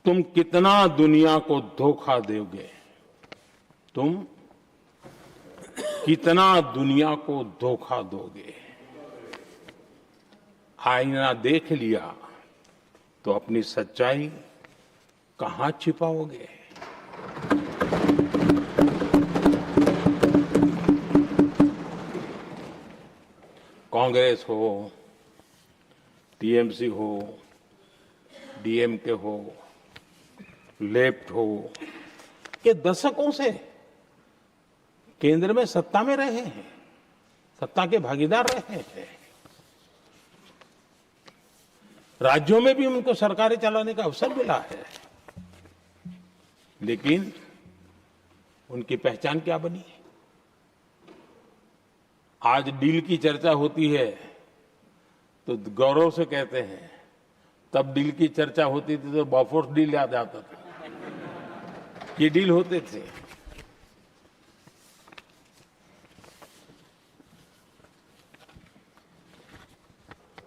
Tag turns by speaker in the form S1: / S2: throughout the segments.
S1: तुम कितना दुनिया को धोखा दोगे? तुम कितना दुनिया को धोखा दोगे? आईना देख लिया तो अपनी सच्चाई कहां छिपाओगे? कांग्रेस हो, टीएमसी हो, डीएमके हो, लेफ्ट हो, ये दशकों से केंद्र में सत्ता में रहे हैं, सत्ता के भागीदार रहे हैं। राज्यों में भी उनको सरकारें चलाने का अवसर मिला है, लेकिन उनकी पहचान क्या बनी? आज डील की चर्चा होती है तो गौरव से कहते हैं, तब डील की चर्चा होती थी तो बॉफोर्स डील याद आता था। ये डील होते थे।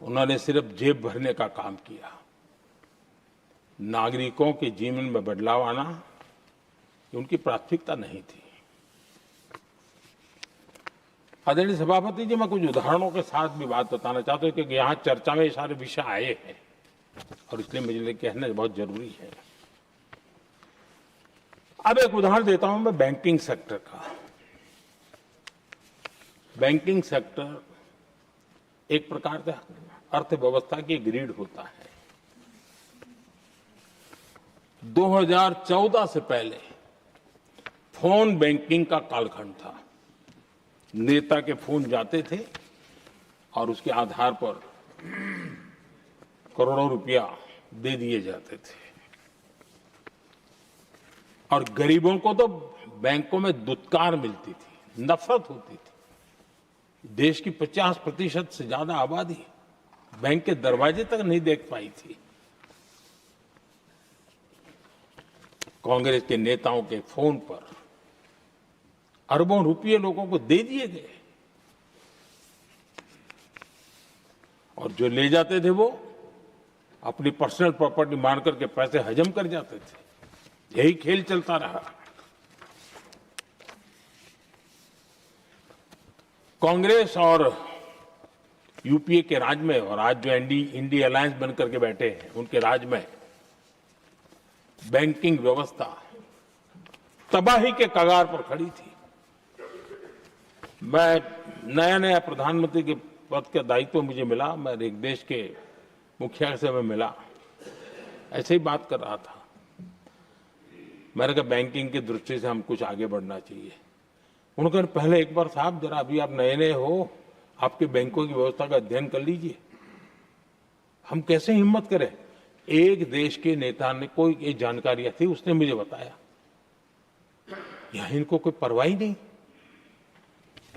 S1: उन्होंने सिर्फ जेब भरने का काम किया। नागरिकों के जीवन में बदलाव आना उनकी प्राथमिकता नहीं थी। आदरणीय सभापति जी, मैं कुछ उदाहरणों के साथ भी बात बताना चाहता हूं क्योंकि यहां चर्चा में ये सारे विषय आए हैं और इसलिए मुझे कहना बहुत जरूरी है। अब एक उदाहरण देता हूं मैं बैंकिंग सेक्टर का। बैंकिंग सेक्टर एक प्रकार से अर्थव्यवस्था की ग्रिड होता है। 2014 से पहले फोन बैंकिंग का कालखंड था। नेता के फोन जाते थे और उसके आधार पर करोड़ों रुपया दे दिए जाते थे और गरीबों को तो बैंकों में दुत्कार मिलती थी, नफरत होती थी। देश की 50% से ज्यादा आबादी बैंक के दरवाजे तक नहीं देख पाई थी। कांग्रेस के नेताओं के फोन पर अरबों रुपये लोगों को दे दिए गए और जो ले जाते थे वो अपनी पर्सनल प्रॉपर्टी मान करके पैसे हजम कर जाते थे। यही खेल चलता रहा। कांग्रेस और यूपीए के राज में और आज जो इंडी अलायंस बनकर के बैठे हैं उनके राज में बैंकिंग व्यवस्था तबाही के कगार पर खड़ी थी। मैं नया प्रधानमंत्री के पद का दायित्व मुझे मिला, मैं एक देश के मुखिया से मैं मिला, ऐसे ही बात कर रहा था। मैंने कहा बैंकिंग की दृष्टि से हम कुछ आगे बढ़ना चाहिए। उन्होंने कहा पहले एक बार साहब जरा अभी आप नए हो, आपके बैंकों की व्यवस्था का अध्ययन कर लीजिए। हम कैसे हिम्मत करें? एक देश के नेता ने कोई एक जानकारियां थी, उसने मुझे बताया यहां इनको कोई परवाह ही नहीं।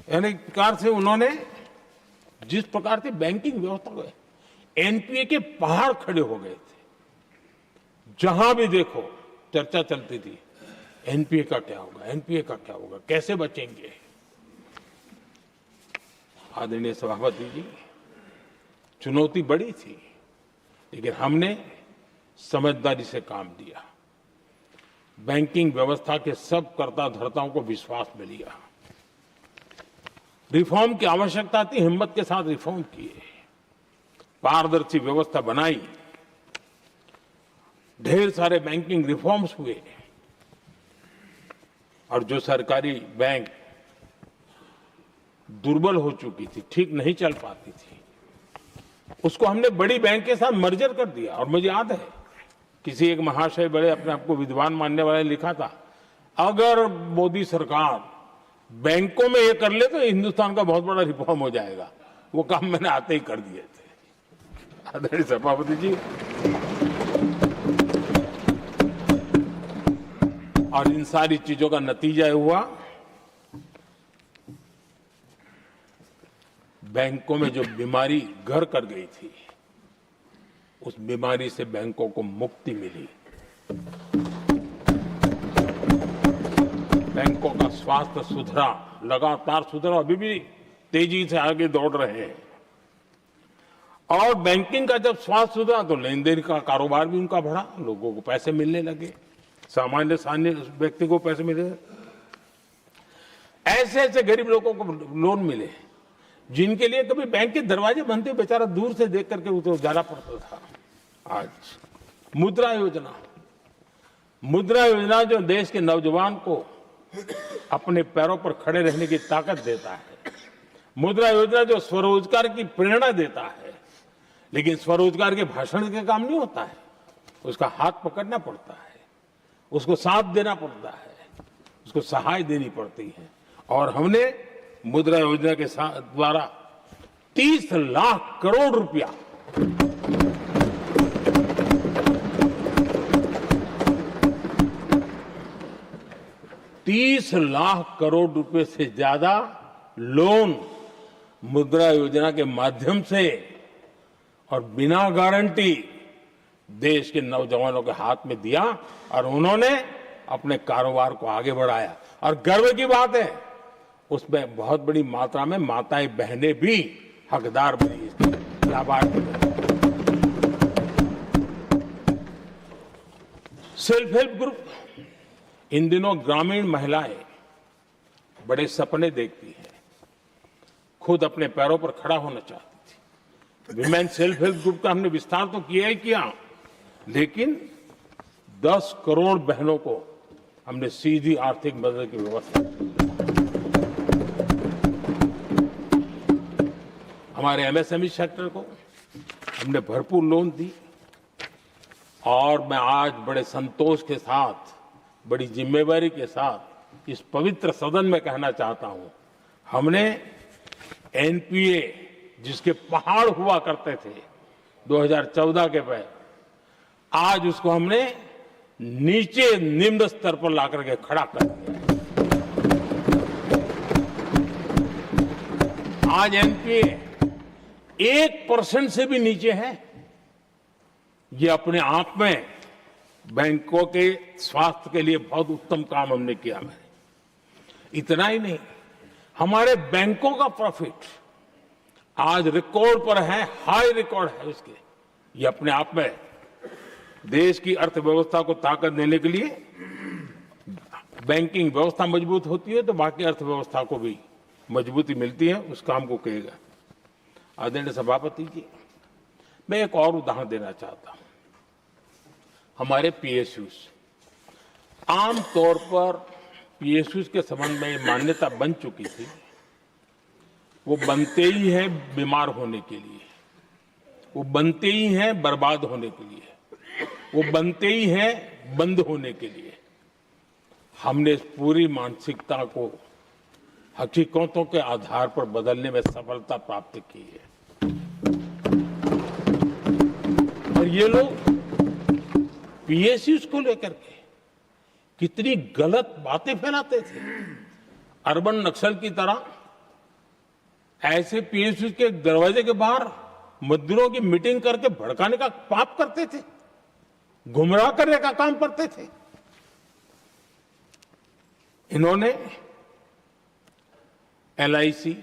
S1: यानी प्रकार से उन्होंने जिस प्रकार से बैंकिंग व्यवस्था को एनपीए के पहाड़ खड़े हो गए थे। जहां भी देखो चर्चा चलती थी, एनपीए का क्या होगा, एनपीए का क्या होगा, कैसे बचेंगे। आदरणीय सभापति जी, चुनौती बड़ी थी, लेकिन हमने समझदारी से काम दिया। बैंकिंग व्यवस्था के सब कर्ता धर्ताओं को विश्वास में लिया। रिफॉर्म की आवश्यकता थी, हिम्मत के साथ रिफॉर्म किए, पारदर्शी व्यवस्था बनाई, ढेर सारे बैंकिंग रिफॉर्म्स हुए और जो सरकारी बैंक दुर्बल हो चुकी थी, ठीक नहीं चल पाती थी, उसको हमने बड़ी बैंक के साथ मर्जर कर दिया। और मुझे याद है किसी एक महाशय बड़े अपने आप को विद्वान मानने वाले ने लिखा था, अगर मोदी सरकार बैंकों में ये कर ले तो हिंदुस्तान का बहुत बड़ा रिफॉर्म हो जाएगा। वो काम मैंने आते ही कर दिए थे। आदरणीय सभापति जी, और इन सारी चीजों का नतीजा हुआ बैंकों में जो बीमारी घर कर गई थी, उस बीमारी से बैंकों को मुक्ति मिली। बैंकों का स्वास्थ्य सुधरा, लगातार सुधरा, अभी भी तेजी से आगे दौड़ रहे हैं। और बैंकिंग का जब स्वास्थ्य सुधरा तो लेन देन का कारोबार भी उनका बढ़ा, लोगों को पैसे मिलने लगे, सामान्य व्यक्ति को पैसे मिले। ऐसे ऐसे गरीब लोगों को लोन मिले जिनके लिए कभी बैंक के दरवाजे बंद थे, बेचारा दूर से देख करके उसे जाना पड़ता था। आज मुद्रा योजना जो देश के नौजवान को अपने पैरों पर खड़े रहने की ताकत देता है, मुद्रा योजना जो स्वरोजगार की प्रेरणा देता है, लेकिन स्वरोजगार के भाषण के काम नहीं होता है, उसका हाथ पकड़ना पड़ता है, उसको साथ देना पड़ता है, उसको सहाय देनी पड़ती है। और हमने मुद्रा योजना के द्वारा 30 लाख करोड़ रुपया ₹30 लाख से ज्यादा लोन मुद्रा योजना के माध्यम से और बिना गारंटी देश के नौजवानों के हाथ में दिया और उन्होंने अपने कारोबार को आगे बढ़ाया। और गर्व की बात है, उसमें बहुत बड़ी मात्रा में माताएं बहनें भी हकदार बनी, लाभार्थी बनी। सेल्फ हेल्प ग्रुप, इन दिनों ग्रामीण महिलाएं बड़े सपने देखती हैं, खुद अपने पैरों पर खड़ा होना चाहती थी। विमेन सेल्फ हेल्प ग्रुप का हमने विस्तार तो किया ही किया, लेकिन 10 करोड़ बहनों को हमने सीधी आर्थिक मदद की व्यवस्था की। हमारे एमएसएमई सेक्टर को हमने भरपूर लोन दी। और मैं आज बड़े संतोष के साथ, बड़ी जिम्मेवारी के साथ इस पवित्र सदन में कहना चाहता हूं, हमने एनपीए जिसके पहाड़ हुआ करते थे 2014 के पहले, आज उसको हमने नीचे निम्न स्तर पर लाकर के खड़ा कर दिया। आज एनपीए 1% से भी नीचे है। ये अपने आप में बैंकों के स्वास्थ्य के लिए बहुत उत्तम काम हमने किया। इतना ही नहीं, हमारे बैंकों का प्रॉफिट आज रिकॉर्ड पर है, हाई रिकॉर्ड है उसके। ये अपने आप में देश की अर्थव्यवस्था को ताकत देने के लिए, बैंकिंग व्यवस्था मजबूत होती है तो बाकी अर्थव्यवस्था को भी मजबूती मिलती है। उस काम को कहेगा आदरणीय सभापति जी। मैं एक और उदाहरण देना चाहता हूं। हमारे पीएसयूज, आमतौर पर पीएसयूज के संबंध में मान्यता बन चुकी थी, वो बनते ही हैं बीमार होने के लिए, वो बनते ही हैं बर्बाद होने के लिए, वो बनते ही हैं बंद होने के लिए। हमने इस पूरी मानसिकता को हकीकतों के आधार पर बदलने में सफलता प्राप्त की है। और ये लोग पीएसयूज को लेकर के कितनी गलत बातें फैलाते थे। अर्बन नक्सल की तरह ऐसे पीएसयूज के दरवाजे के बाहर मजदूरों की मीटिंग करके भड़काने का पाप करते थे, गुमराह करने का काम करते थे। इन्होंने एलआईसी,